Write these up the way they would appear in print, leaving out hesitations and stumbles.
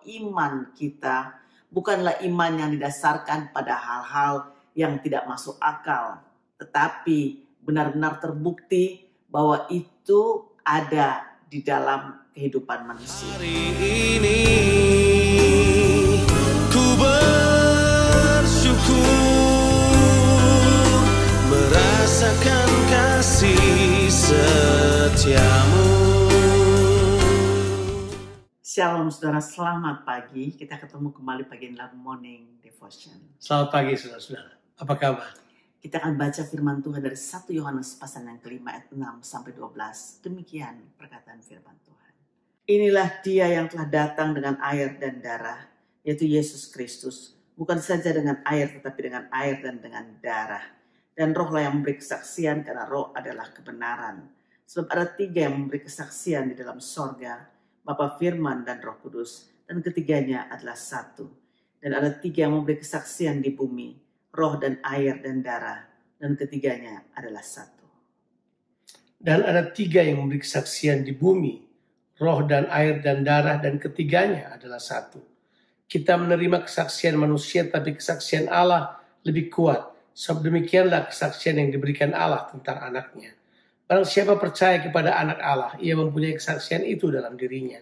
iman kita bukanlah iman yang didasarkan pada hal-hal yang tidak masuk akal, tetapi benar-benar terbukti bahwa itu ada di dalam kehidupan manusia. Hari ini ku bersyukur merasakan kasih setiamu. Shalom saudara, selamat pagi. Kita ketemu kembali pagi dalam Morning Devotion. Selamat pagi saudara-saudara. Apa kabar? Kita akan baca firman Tuhan dari 1 Yohanes pasal yang kelima ayat 6 sampai 12. Demikian perkataan firman Tuhan. Inilah dia yang telah datang dengan air dan darah, yaitu Yesus Kristus. Bukan saja dengan air, tetapi dengan air dan dengan darah. Dan rohlah yang memberi kesaksian, karena roh adalah kebenaran. Sebab ada 3 yang memberi kesaksian di dalam sorga, Bapa, Firman, dan Roh Kudus, dan ketiganya adalah satu. Dan ada 3 yang memberi kesaksian di bumi, roh dan air dan darah, dan ketiganya adalah satu. Dan ada 3 yang memberi kesaksian di bumi, roh dan air dan darah, dan ketiganya adalah satu. Kita menerima kesaksian manusia, tapi kesaksian Allah lebih kuat. Sebab demikianlah kesaksian yang diberikan Allah tentang anaknya. Barang siapa percaya kepada anak Allah, ia mempunyai kesaksian itu dalam dirinya.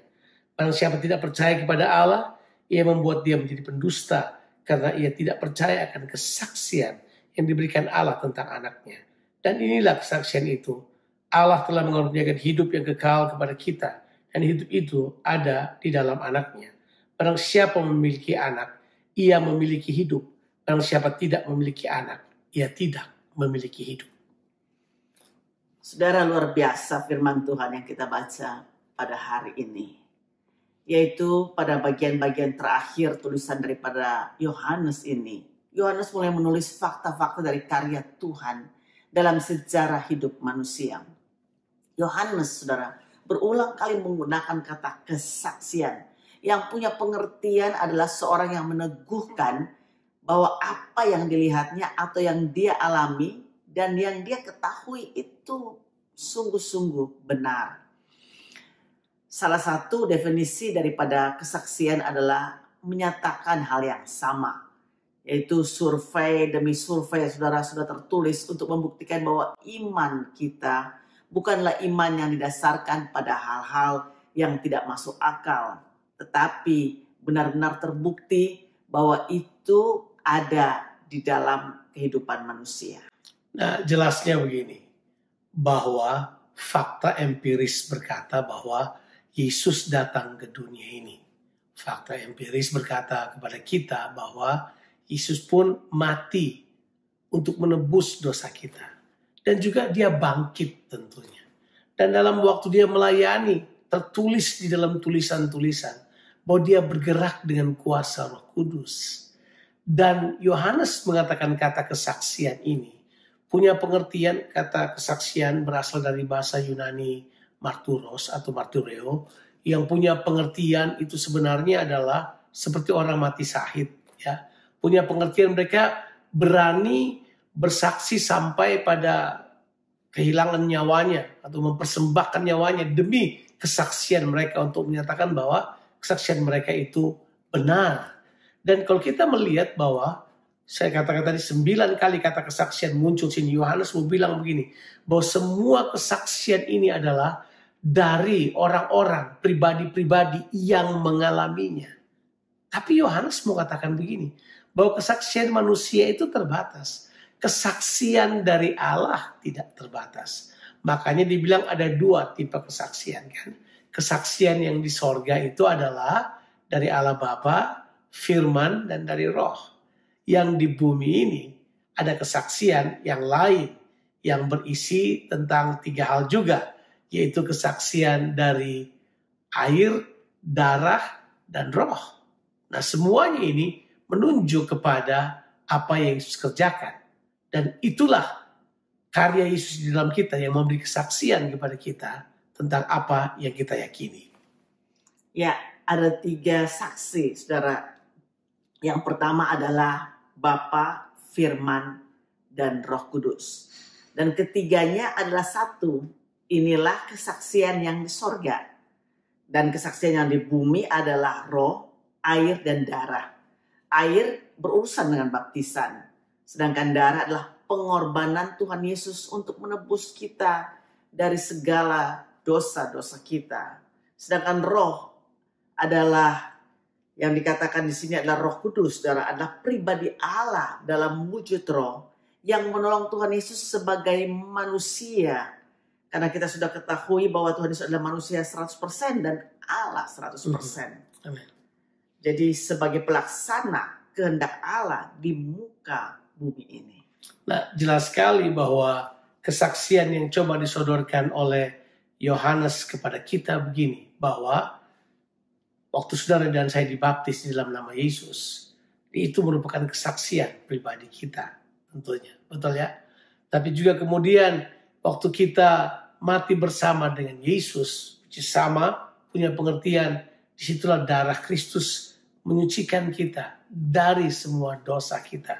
Barang siapa tidak percaya kepada Allah, ia membuat dia menjadi pendusta, karena ia tidak percaya akan kesaksian yang diberikan Allah tentang anaknya. Dan inilah kesaksian itu, Allah telah mengaruniakan hidup yang kekal kepada kita, dan hidup itu ada di dalam anaknya. Barang siapa memiliki anak, ia memiliki hidup. Barang siapa tidak memiliki anak, ia tidak memiliki hidup. Saudara, luar biasa firman Tuhan yang kita baca pada hari ini. Yaitu pada bagian-bagian terakhir tulisan daripada Yohanes ini. Yohanes mulai menulis fakta-fakta dari karya Tuhan dalam sejarah hidup manusia. Yohanes, saudara, berulang kali menggunakan kata kesaksian. Yang punya pengertian adalah seorang yang meneguhkan bahwa apa yang dilihatnya atau yang dia alami dan yang dia ketahui itu sungguh-sungguh benar. Salah satu definisi daripada kesaksian adalah menyatakan hal yang sama. Yaitu survei demi survei, saudara, sudah tertulis untuk membuktikan bahwa iman kita bukanlah iman yang didasarkan pada hal-hal yang tidak masuk akal. Tetapi benar-benar terbukti bahwa itu ada di dalam kehidupan manusia. Nah, jelasnya begini, bahwa fakta empiris berkata bahwa Yesus datang ke dunia ini. Fakta empiris berkata kepada kita bahwa Yesus pun mati untuk menebus dosa kita. Dan juga dia bangkit tentunya. Dan dalam waktu dia melayani, tertulis di dalam tulisan-tulisan bahwa dia bergerak dengan kuasa Roh Kudus. Dan Yohanes mengatakan kata kesaksian ini punya pengertian. Kata kesaksian berasal dari bahasa Yunani marturos atau martureo, yang punya pengertian itu sebenarnya adalah seperti orang mati syahid, ya. Punya pengertian mereka berani bersaksi sampai pada kehilangan nyawanya atau mempersembahkan nyawanya demi kesaksian mereka untuk menyatakan bahwa kesaksian mereka itu benar. Dan kalau kita melihat bahwa saya katakan tadi 9 kali kata kesaksian muncul sini, Yohanes mau bilang begini, bahwa semua kesaksian ini adalah dari orang-orang, pribadi-pribadi yang mengalaminya. Tapi Yohanes mau katakan begini, bahwa kesaksian manusia itu terbatas. Kesaksian dari Allah tidak terbatas. Makanya dibilang ada 2 tipe kesaksian, kan. Kesaksian yang di sorga itu adalah dari Allah Bapa, Firman, dan dari Roh. Yang di bumi ini ada kesaksian yang lain yang berisi tentang 3 hal juga, yaitu kesaksian dari air, darah, dan roh. Nah, semuanya ini menunjuk kepada apa yang Yesus kerjakan. Dan itulah karya Yesus di dalam kita yang memberi kesaksian kepada kita tentang apa yang kita yakini. Ya, ada 3 saksi, saudara. Yang pertama adalah Bapa, Firman, dan Roh Kudus. Dan ketiganya adalah satu. Inilah kesaksian yang di sorga. Dan kesaksian yang di bumi adalah roh, air dan darah. Air berurusan dengan baptisan, sedangkan darah adalah pengorbanan Tuhan Yesus untuk menebus kita dari segala dosa-dosa kita. Sedangkan roh adalah yang dikatakan di sini adalah Roh Kudus, adalah pribadi Allah dalam wujud roh yang menolong Tuhan Yesus sebagai manusia. Karena kita sudah ketahui bahwa Tuhan Yesus adalah manusia 100% dan Allah 100%. Amin. Jadi sebagai pelaksana kehendak Allah di muka bumi ini. Nah, jelas sekali bahwa kesaksian yang coba disodorkan oleh Yohanes kepada kita begini, bahwa waktu saudara dan saya dibaptis di dalam nama Yesus, itu merupakan kesaksian pribadi kita tentunya, betul ya? Tapi juga kemudian waktu kita mati bersama dengan Yesus, sama punya pengertian, disitulah darah Kristus menyucikan kita dari semua dosa kita.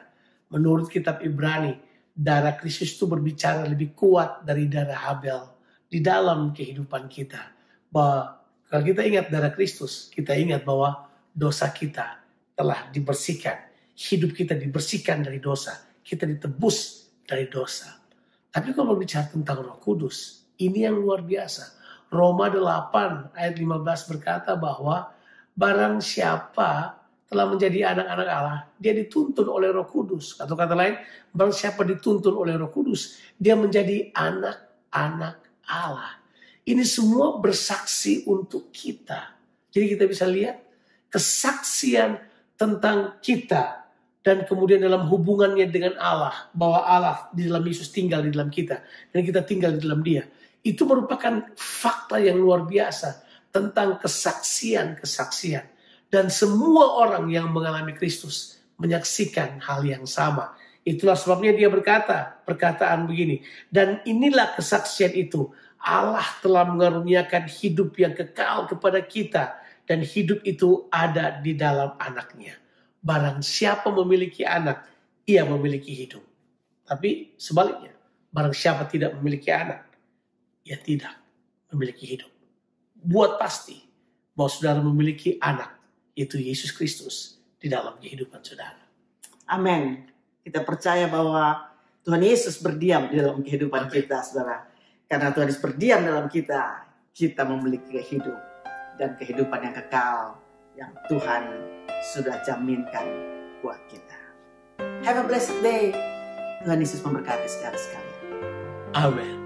Menurut kitab Ibrani, darah Kristus itu berbicara lebih kuat dari darah Habel di dalam kehidupan kita. Bahwa kalau kita ingat darah Kristus, kita ingat bahwa dosa kita telah dibersihkan. Hidup kita dibersihkan dari dosa. Kita ditebus dari dosa. Tapi kalau berbicara tentang Roh Kudus, ini yang luar biasa. Roma 8 ayat 15 berkata bahwa barang siapa telah menjadi anak-anak Allah, dia dituntun oleh Roh Kudus. Atau kata lain, barang siapa dituntun oleh Roh Kudus, dia menjadi anak-anak Allah. Ini semua bersaksi untuk kita. Jadi kita bisa lihat kesaksian tentang kita dan kemudian dalam hubungannya dengan Allah, bahwa Allah di dalam Yesus tinggal di dalam kita dan kita tinggal di dalam Dia. Itu merupakan fakta yang luar biasa tentang kesaksian-kesaksian. Dan semua orang yang mengalami Kristus menyaksikan hal yang sama. Itulah sebabnya dia berkata, perkataan begini. Dan inilah kesaksian itu. Allah telah mengaruniakan hidup yang kekal kepada kita. Dan hidup itu ada di dalam anaknya. Barang siapa memiliki anak, ia memiliki hidup. Tapi sebaliknya, barang siapa tidak memiliki anak, ia tidak memiliki hidup. Buat pasti bahwa saudara memiliki anak, yaitu Yesus Kristus di dalam kehidupan saudara. Amin. Kita percaya bahwa Tuhan Yesus berdiam di dalam kehidupan kita, saudara. Karena Tuhan Yesus berdiam dalam kita, kita memiliki hidup dan kehidupan yang kekal yang Tuhan sudah jaminkan buat kita. Have a blessed day. Tuhan Yesus memberkati segala sekalian. Amin.